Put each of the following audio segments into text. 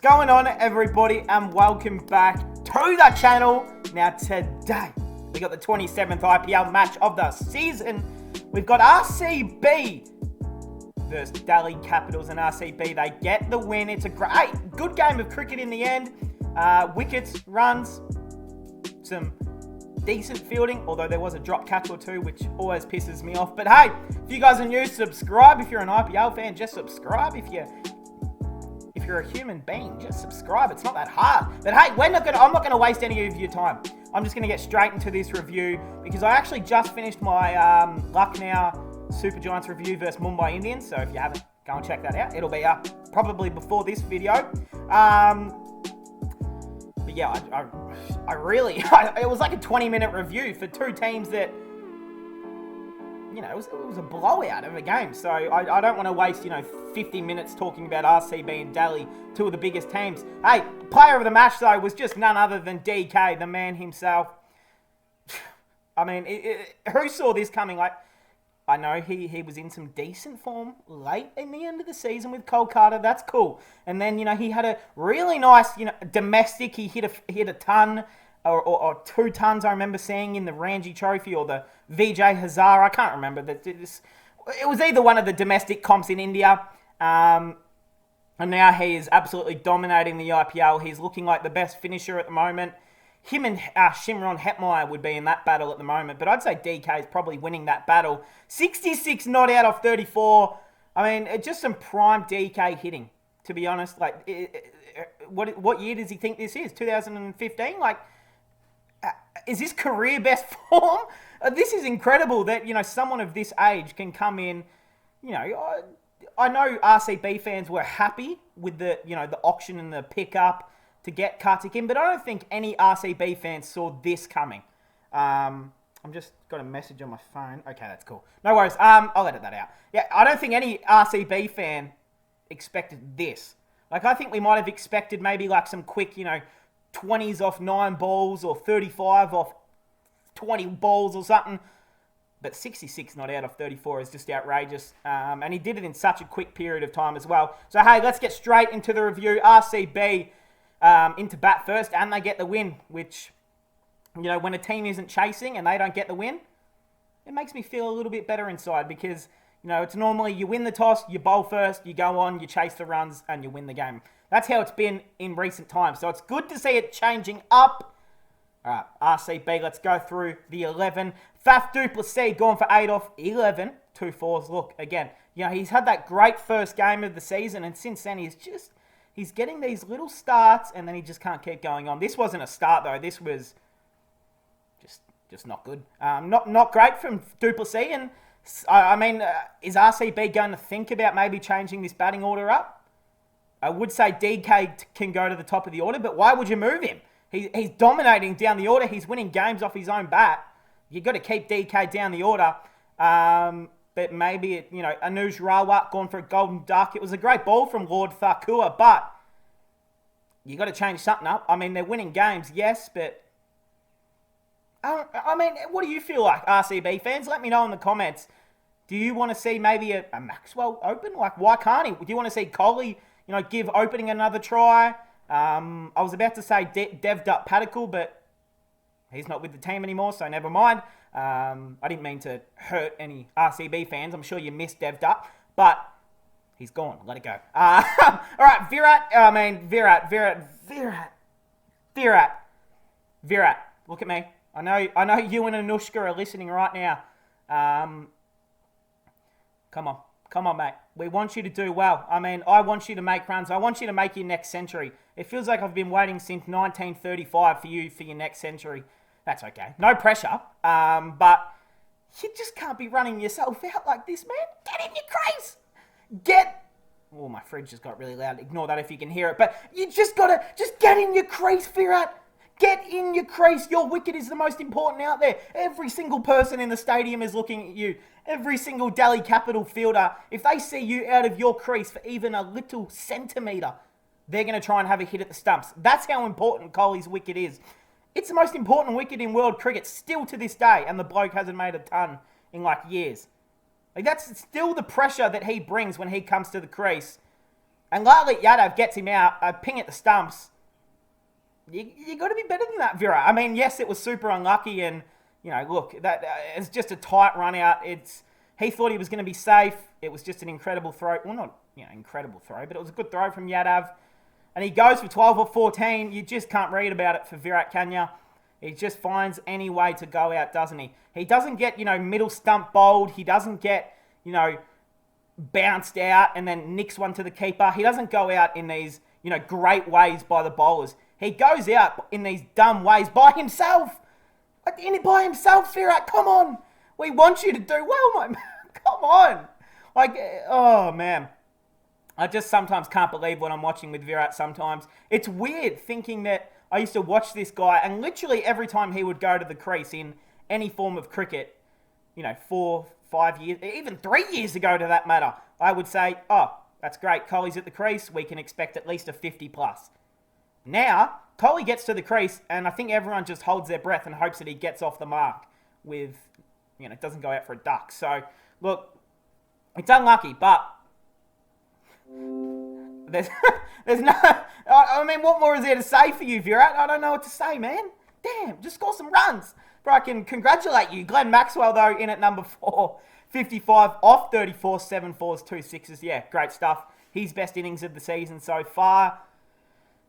going on, everybody, and welcome back to the channel. Now today we got the 27th IPL match of the season. We've got RCB versus Delhi Capitals, and RCB, they get the win. It's a good game of cricket in the end. Wickets, runs, some decent fielding, although there was a drop catch or two, which always pisses me off. But hey, if you guys are new, subscribe. If you're an IPL fan, just subscribe. If you're a human being, just subscribe. It's not that hard. But hey, I'm not gonna waste any of your time. I'm just gonna get straight into this review because I actually just finished my Lucknow Super Giants review versus Mumbai Indians. So if you haven't, go and check that out. It'll be up probably before this video. But yeah, I really, it was like a 20-minute review for two teams that, you know, it was a blowout of a game. So I don't want to waste, 50 minutes talking about RCB and Delhi, two of the biggest teams. Hey, player of the match, though, was just none other than DK, the man himself. I mean, who saw this coming? Like, I know he was in some decent form late in the end of the season with Kolkata. That's cool. And then, he had a really nice, domestic. He hit a ton or 2 tons, I remember seeing in the Ranji Trophy or the Vijay Hazare. I can't remember. It was either one of the domestic comps in India. And now he is absolutely dominating the IPL. He's looking like the best finisher at the moment. Him and Shimron Hetmeyer would be in that battle at the moment. But I'd say DK is probably winning that battle. 66 not out of 34. I mean, just some prime DK hitting, to be honest. Like, what year does he think this is? 2015? Like, is this career best form? This is incredible that, someone of this age can come in. I know RCB fans were happy with the auction and the pickup to get Clarke in, but I don't think any RCB fans saw this coming. I'm just got a message on my phone. Okay, that's cool. No worries. I'll edit that out. Yeah, I don't think any RCB fan expected this. Like, I think we might have expected maybe like some quick, 20s off 9 balls or 35 off 20 balls or something. But 66 not out of 34 is just outrageous. And he did it in such a quick period of time as well. So, hey, let's get straight into the review. RCB into bat first, and they get the win, which, when a team isn't chasing and they don't get the win, it makes me feel a little bit better inside because, it's normally you win the toss, you bowl first, you go on, you chase the runs, and you win the game. That's how it's been in recent times. So it's good to see it changing up. All right, RCB, let's go through the 11. Faf du Plessis going for 8 off 11. 2 fours. Look, again, he's had that great first game of the season, and since then he's getting these little starts, and then he just can't keep going on. This wasn't a start, though. This was just not good. Not great from du Plessis, and I mean, is RCB going to think about maybe changing this batting order up? I would say DK can go to the top of the order, but why would you move him? He's dominating down the order. He's winning games off his own bat. You've got to keep DK down the order. But maybe, Anuj Rawat going for a golden duck. It was a great ball from Lord Thakur, but you got to change something up. I mean, they're winning games, yes, but I mean, what do you feel like, RCB fans? Let me know in the comments. Do you want to see maybe a Maxwell open? Like, why can't he? Do you want to see Kohli, give opening another try? I was about to say Devdutt Padikkal, but he's not with the team anymore, so never mind. I didn't mean to hurt any RCB fans. I'm sure you missed Devdutt, but he's gone. Let it go. All right, Virat. Look at me. I know you and Anushka are listening right now. Come on, mate. We want you to do well. I mean, I want you to make runs. I want you to make your next century. It feels like I've been waiting since 1935 for your next century. That's okay. No pressure. But you just can't be running yourself out like this, man. Get in your crease. Oh, my fridge just got really loud. Ignore that if you can hear it. But you just got to get in your crease, Virat. Get in your crease. Your wicket is the most important out there. Every single person in the stadium is looking at you. Every single Delhi Capital fielder, if they see you out of your crease for even a little centimetre, they're going to try and have a hit at the stumps. That's how important Kohli's wicket is. It's the most important wicket in world cricket still to this day, and the bloke hasn't made a ton in years. Like, that's still the pressure that he brings when he comes to the crease. and Lalik Yadav gets him out, a ping at the stumps. You got to be better than that, Virat. I mean, yes, it was super unlucky, and look, that it's just a tight run out. He thought he was going to be safe. It was just an incredible throw. Well, not incredible throw, but it was a good throw from Yadav, and he goes for 12 or 14. You just can't read about it for Virat, can you? He just finds any way to go out, doesn't he? He doesn't get middle stump bowled. He doesn't get bounced out and then nicks one to the keeper. He doesn't go out in these great ways by the bowlers. He goes out in these dumb ways by himself. By himself, Virat, come on. We want you to do well, my man. Come on. Oh, man. I just sometimes can't believe what I'm watching with Virat sometimes. It's weird thinking that I used to watch this guy, and literally every time he would go to the crease in any form of cricket, 4, 5 years, even 3 years ago to that matter, I would say, oh, that's great. Kohli's at the crease. We can expect at least a 50 plus. Now, Kohli gets to the crease, and I think everyone just holds their breath and hopes that he gets off the mark with, doesn't go out for a duck. So, look, it's unlucky, but there's no... I mean, what more is there to say for you, Virat? I don't know what to say, man. Damn, just score some runs. But I can congratulate you. Glenn Maxwell, though, in at number 4, 55 off 34, 7 fours, 2 sixes. Yeah, great stuff. His best innings of the season so far.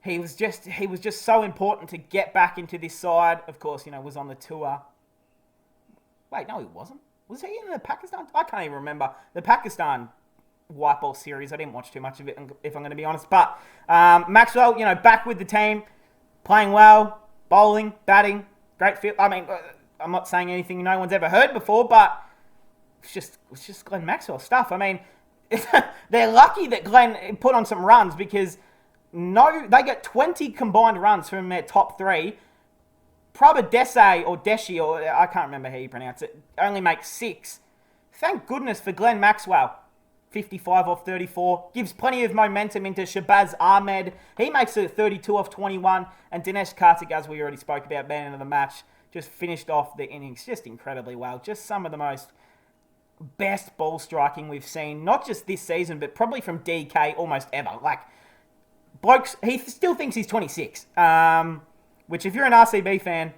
He was just so important to get back into this side. Of course, was on the tour. Wait, no, he wasn't. Was he in the Pakistan? I can't even remember. The Pakistan white ball series. I didn't watch too much of it, if I'm going to be honest. But Maxwell, back with the team, playing well, bowling, batting, great field. I mean, I'm not saying anything no one's ever heard before, but it's just Glenn Maxwell stuff. I mean, they're lucky that Glenn put on some runs because they get 20 combined runs from their top 3. Prabhadesi or Deshi, or I can't remember how you pronounce it, only makes 6. Thank goodness for Glenn Maxwell. 55 off 34. Gives plenty of momentum into Shabazz Ahmed. He makes it 32 off 21. And Dinesh Karthik, as we already spoke about, man of the match, just finished off the innings just incredibly well. Just some of the most best ball striking we've seen, not just this season, but probably from DK almost ever. Blokes, he still thinks he's 26. Which if you're an RCB fan,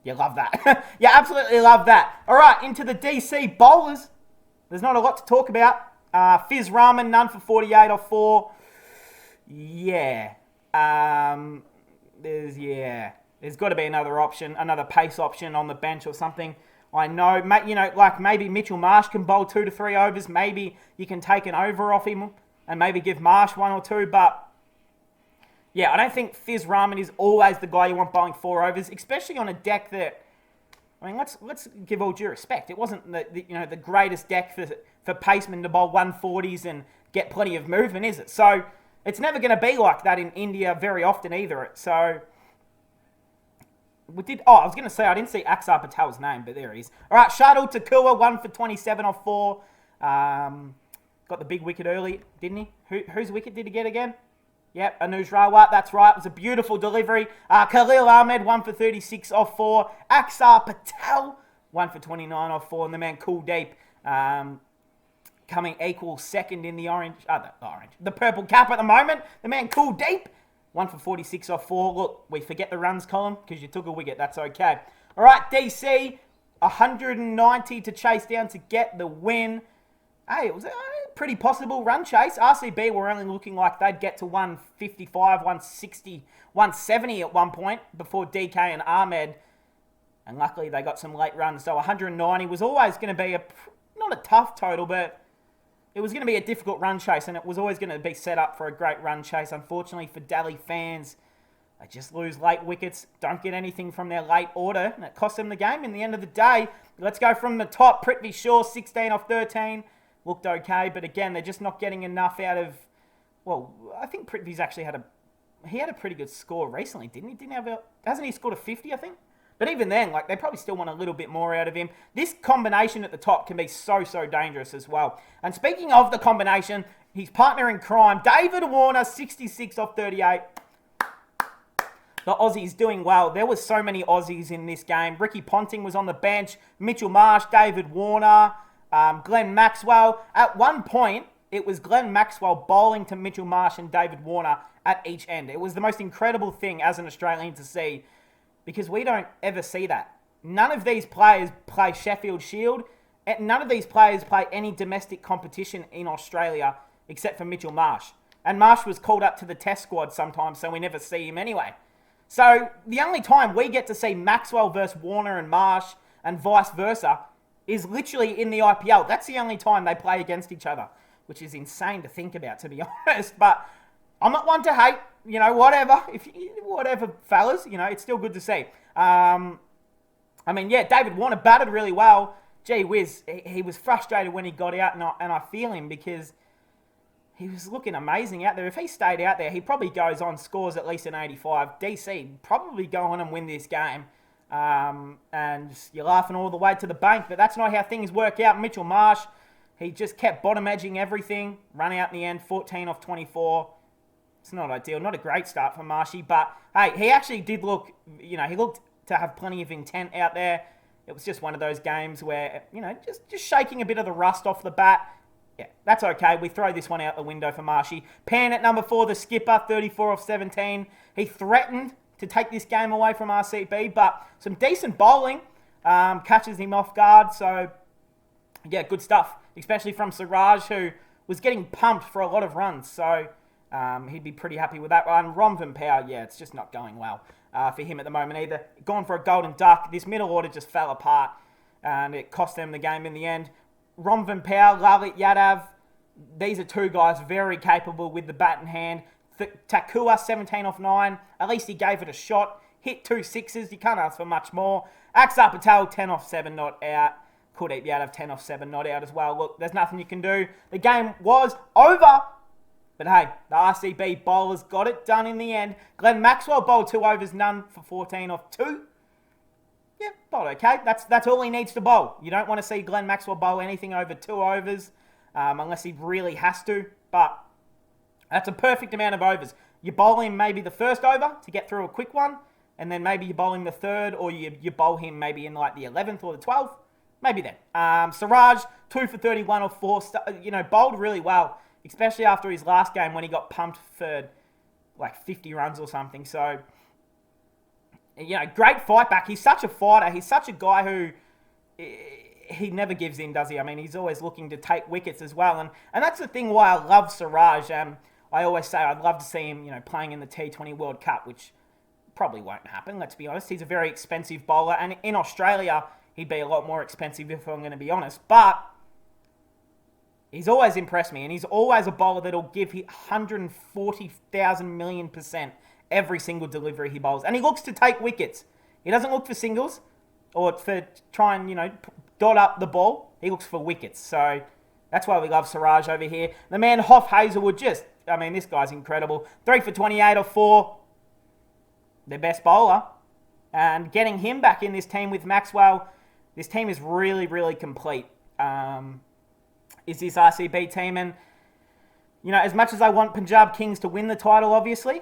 you love that. You absolutely love that. All right, into the DC bowlers. There's not a lot to talk about. Fiz Rahman, none for 48 off 4. Yeah. There's got to be another option, another pace option on the bench or something. I know, maybe Mitchell Marsh can bowl 2 to 3 overs. Maybe you can take an over off him and maybe give Marsh 1 or 2. But yeah, I don't think Fiz Rahman is always the guy you want bowling 4 overs, especially on a deck that, I mean, let's give all due respect. It wasn't the greatest deck for pacemen to bowl 140s and get plenty of movement, is it? So it's never going to be like that in India very often either. So I was going to say I didn't see Axar Patel's name, but there he is. All right, Shardul Thakur, 1 for 27 off 4. Got the big wicket early, didn't he? Whose wicket did he get again? Yep, Anuj Rawat, that's right. It was a beautiful delivery. Khalil Ahmed, 1 for 36 off 4. Axar Patel, 1 for 29 off 4. And the man Kuldeep coming equal second in the the purple cap at the moment. The man Kuldeep, 1 for 46 off 4. Look, we forget the runs column because you took a wicket. That's okay. All right, DC, 190 to chase down to get the win. Hey, it was a pretty possible run chase. RCB were only looking like they'd get to 155, 160, 170 at one point before DK and Ahmed. And luckily they got some late runs. So 190 was always going to be not a tough total, but it was going to be a difficult run chase. And it was always going to be set up for a great run chase. Unfortunately for Delhi fans, they just lose late wickets, don't get anything from their late order. And it cost them the game in the end of the day. Let's go from the top. Prithvi Shaw, 16 off 13. Looked okay, but again, they're just not getting enough out of... Well, I think Prithvi's actually had a pretty good score recently, didn't he? Hasn't he scored a 50, I think? But even then, they probably still want a little bit more out of him. This combination at the top can be so dangerous as well. And speaking of the combination, his partner in crime, David Warner, 66 off 38. The Aussies doing well. There was so many Aussies in this game. Ricky Ponting was on the bench. Mitchell Marsh, David Warner... Glenn Maxwell. At one point, it was Glenn Maxwell bowling to Mitchell Marsh and David Warner at each end. It was the most incredible thing as an Australian to see, because we don't ever see that. None of these players play Sheffield Shield. None of these players play any domestic competition in Australia except for Mitchell Marsh. And Marsh was called up to the test squad sometimes, so we never see him anyway. So the only time we get to see Maxwell versus Warner and Marsh and vice versa is literally in the IPL. That's the only time they play against each other, which is insane to think about, to be honest. But I'm not one to hate, whatever, fellas, it's still good to see. David Warner batted really well. Gee whiz, he was frustrated when he got out, and I feel him, because he was looking amazing out there. If he stayed out there, he probably goes on, scores at least an 85. DC probably go on and win this game. And you're laughing all the way to the bank, but that's not how things work out. Mitchell Marsh, he just kept bottom edging everything, run out in the end, 14 off 24. It's not ideal, not a great start for Marshy, but hey, he actually did look, he looked to have plenty of intent out there. It was just one of those games where, just shaking a bit of the rust off the bat. Yeah, that's okay. We throw this one out the window for Marshy. Pan at number 4, the skipper, 34 off 17. He threatened to take this game away from RCB, but some decent bowling catches him off guard. So, yeah, good stuff, especially from Siraj, who was getting pumped for a lot of runs. So, he'd be pretty happy with that one. Romvan Power, yeah, it's just not going well for him at the moment either. Gone for a golden duck. This middle order just fell apart, and it cost them the game in the end. Romvan Power, Lalit Yadav, these are two guys very capable with the bat in hand. Takua, 17 off 9. At least he gave it a shot. Hit 2 sixes. You can't ask for much more. Axar Patel, 10 off 7, not out. Kuldeep Yadav, 10 off 7, not out as well. Look, there's nothing you can do. The game was over. But hey, the RCB bowlers got it done in the end. Glenn Maxwell bowled 2 overs, none for 14 off 2. Yeah, bowled okay. That's all he needs to bowl. You don't want to see Glenn Maxwell bowl anything over 2 overs unless he really has to. But that's a perfect amount of overs. You bowl him maybe the first over to get through a quick one, and then maybe you bowl him the third, or you bowl him maybe in like the 11th or the 12th. Maybe then. Siraj, 2 for 31 or 4, bowled really well, especially after his last game when he got pumped for like 50 runs or something. So, great fight back. He's such a fighter. He's such a guy who, he never gives in, does he? I mean, he's always looking to take wickets as well. And that's the thing why I love Siraj. I always say I'd love to see him, playing in the T20 World Cup, which probably won't happen, let's be honest. He's a very expensive bowler. And in Australia, he'd be a lot more expensive if I'm going to be honest. But he's always impressed me, and he's always a bowler that'll give 140,000 million % every single delivery he bowls. And he looks to take wickets. He doesn't look for singles or for try and, dot up the ball. He looks for wickets. So that's why we love Siraj over here. The man Hoff Hazelwood, this guy's incredible. 3 for 28 or 4. Their best bowler. And getting him back in this team with Maxwell, this team is really, really complete. Is this RCB team. And, as much as I want Punjab Kings to win the title, obviously,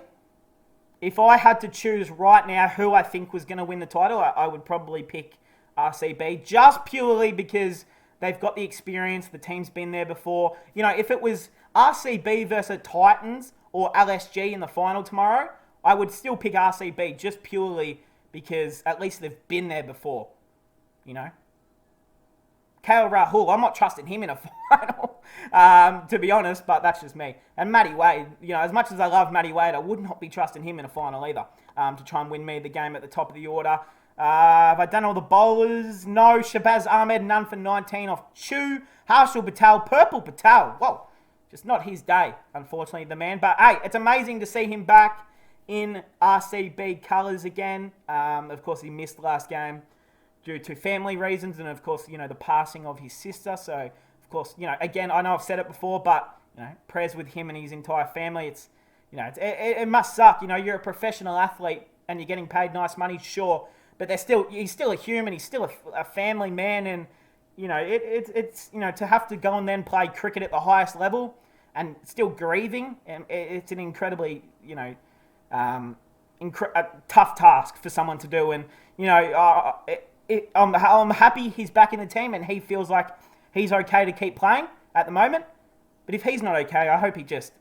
if I had to choose right now who I think was going to win the title, I would probably pick RCB, just purely because they've got the experience, the team's been there before. If it was RCB versus Titans or LSG in the final tomorrow, I would still pick RCB just purely because at least they've been there before, KL Rahul, I'm not trusting him in a final, to be honest, but that's just me. And Matty Wade, as much as I love Matty Wade, I would not be trusting him in a final either, to try and win me the game at the top of the order. Have I done all the bowlers? No. Shabazz Ahmed, none for 19 off 2. Harshal Patel, Purple Patel. Whoa, just not his day, unfortunately, the man. But hey, it's amazing to see him back in RCB colours again. Of course, he missed last game due to family reasons, and of course, the passing of his sister. So, of course, again, I know I've said it before, but prayers with him and his entire family. It's, it must suck. You're a professional athlete and you're getting paid nice money, sure, but he's still a human. He's still a family man, and it's to have to go and then play cricket at the highest level and still grieving. It's an incredibly a tough task for someone to do, and I'm happy he's back in the team and he feels like he's okay to keep playing at the moment. But if he's not okay, I hope he just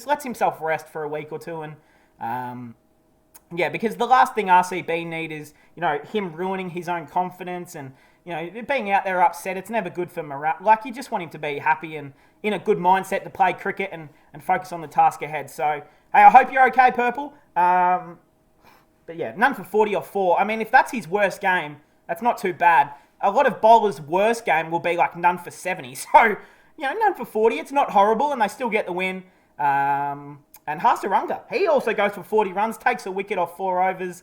lets himself rest for a week or two. And because the last thing RCB need is, him ruining his own confidence and, being out there upset. It's never good for morale. Like, you just want him to be happy and in a good mindset to play cricket and focus on the task ahead. So, hey, I hope you're okay, Purple. But yeah, none for 40 or 4. I mean, if that's his worst game, that's not too bad. A lot of bowlers' worst game will be like none for 70. So, none for 40. It's not horrible, and they still get the win. And Hasaranga, he also goes for 40 runs, takes a wicket off 4 overs.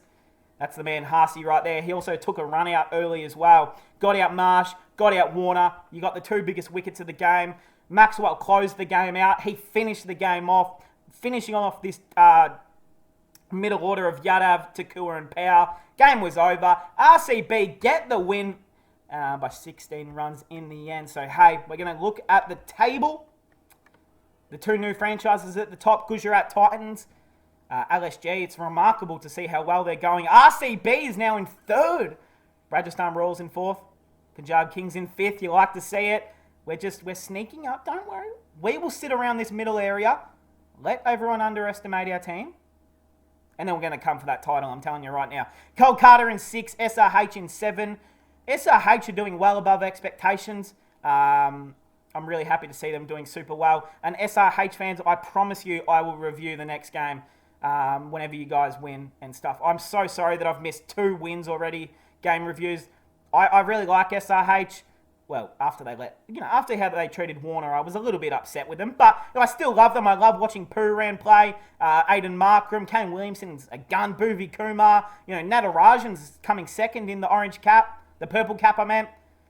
That's the man Harsey right there. He also took a run out early as well. Got out Marsh, got out Warner. You got the 2 biggest wickets of the game. Maxwell closed the game out. He finished the game off, finishing off this middle order of Yadav, Takua and Power. Game was over. RCB get the win by 16 runs in the end. So, hey, we're going to look at the table. The 2 new franchises at the top, Gujarat Titans, LSG. It's remarkable to see how well they're going. RCB is now in 3rd. Rajasthan Royals in 4th. Punjab Kings in 5th. You like to see it. We're sneaking up. Don't worry. We will sit around this middle area. Let everyone underestimate our team. And then we're going to come for that title, I'm telling you right now. Kolkata in 6. SRH in 7. SRH are doing well above expectations. I'm really happy to see them doing super well. And SRH fans, I promise you I will review the next game whenever you guys win and stuff. I'm so sorry that I've missed 2 wins already, game reviews. I really like SRH. Well, after how they treated Warner, I was a little bit upset with them. But I still love them. I love watching Pooran play. Aiden Markram, Kane Williamson's a gun. Bhuvi Kumar. Natarajan's coming 2nd in the orange cap. The purple cap, I meant.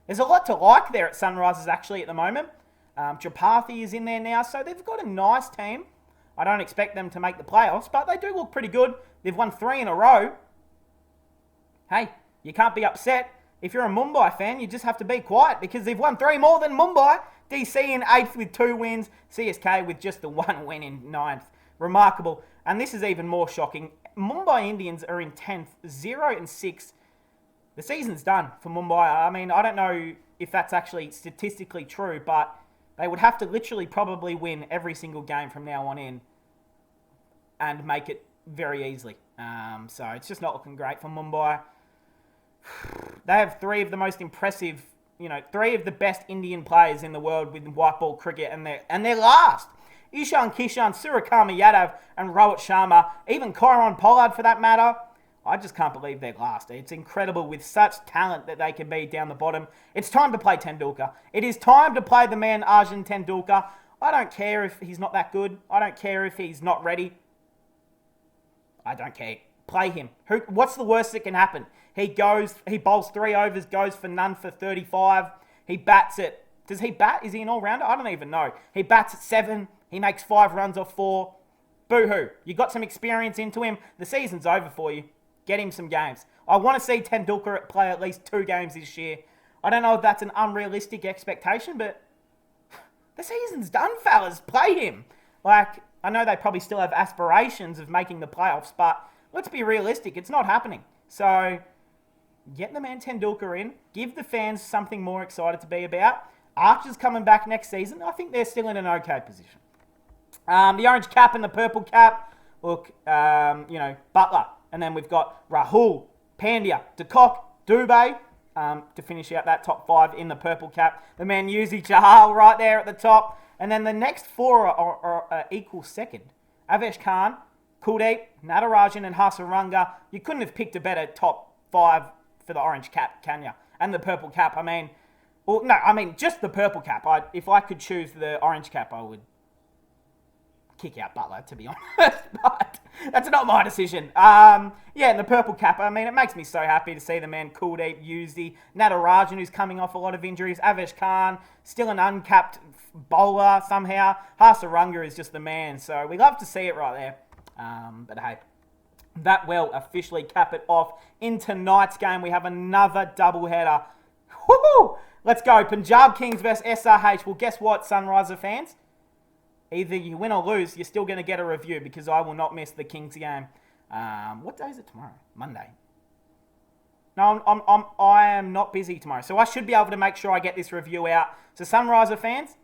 There's a lot to like there at Sunrisers, actually, at the moment. Tripathi is in there now, so they've got a nice team. I don't expect them to make the playoffs, but they do look pretty good. They've won 3 in a row. Hey, you can't be upset. If you're a Mumbai fan, you just have to be quiet because they've won 3 more than Mumbai. DC in 8th with 2 wins. CSK with just the 1 win in 9th. Remarkable. And this is even more shocking. Mumbai Indians are in 10th, 0 and 6. The season's done for Mumbai. I mean, I don't know if that's actually statistically true, but they would have to literally probably win every single game from now on in and make it very easily. So it's just not looking great for Mumbai. They have 3 of the most impressive, 3 of the best Indian players in the world with white ball cricket, and they're last. Ishan Kishan, Surikama Yadav, and Rohit Sharma, even Kyron Pollard for that matter. I just can't believe they're last. It's incredible with such talent that they can be down the bottom. It's time to play Tendulkar. It is time to play the man Arjun Tendulkar. I don't care if he's not that good. I don't care if he's not ready. I don't care. Play him. What's the worst that can happen? He bowls 3 overs, goes for none for 35. He bats it. Does he bat? Is he an all-rounder? I don't even know. He bats at 7. He makes 5 runs off 4. Boo-hoo. You got some experience into him. The season's over for you. Get him some games. I want to see Tendulkar play at least 2 games this year. I don't know if that's an unrealistic expectation, but the season's done, fellas. Play him. I know they probably still have aspirations of making the playoffs, but let's be realistic. It's not happening. So get the man Tendulkar in. Give the fans something more excited to be about. Archer's coming back next season. I think they're still in an okay position. The orange cap and the purple cap. Look, Butler. And then we've got Rahul, Pandya, De Kock, Dubé to finish out that top 5 in the purple cap. The man Yuzi Chahal right there at the top. And then the next 4 are equal second. Avesh Khan, Kuldeep, Natarajan and Hasaranga. You couldn't have picked a better top 5 for the orange cap, can you? And the purple cap, just the purple cap. If I could choose the orange cap, I would kick out Butler, to be honest, but that's not my decision. And the purple cap, it makes me so happy to see the man Kuldeep, Yuzi, Natarajan, who's coming off a lot of injuries, Avesh Khan, still an uncapped bowler somehow. Hasaranga is just the man, so we love to see it right there. But hey, that will officially cap it off. In tonight's game, we have another doubleheader. Woohoo! Let's go. Punjab Kings versus SRH. Well, guess what, Sunriser fans? Either you win or lose, you're still going to get a review because I will not miss the Kings game. What day is it tomorrow? Monday. No, I am not busy tomorrow. So I should be able to make sure I get this review out. So Sunriser fans,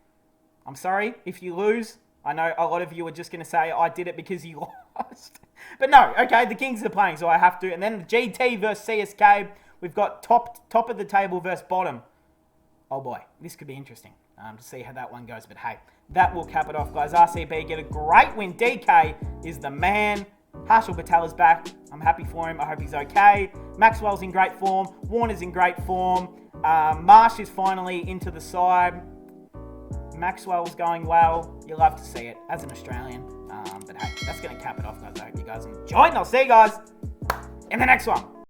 I'm sorry if you lose. I know a lot of you are just going to say I did it because you lost. But no, okay, the Kings are playing, so I have to. And then the GT versus CSK. We've got top of the table versus bottom. Oh boy, this could be interesting to see how that one goes. But hey, that will cap it off, guys. RCB get a great win. DK is the man. Harshal Patel is back. I'm happy for him. I hope he's okay. Maxwell's in great form. Warner's in great form. Marsh is finally into the side. Maxwell's going well. You love to see it as an Australian. But hey, that's going to cap it off, guys. I hope you guys enjoyed, and I'll see you guys in the next one.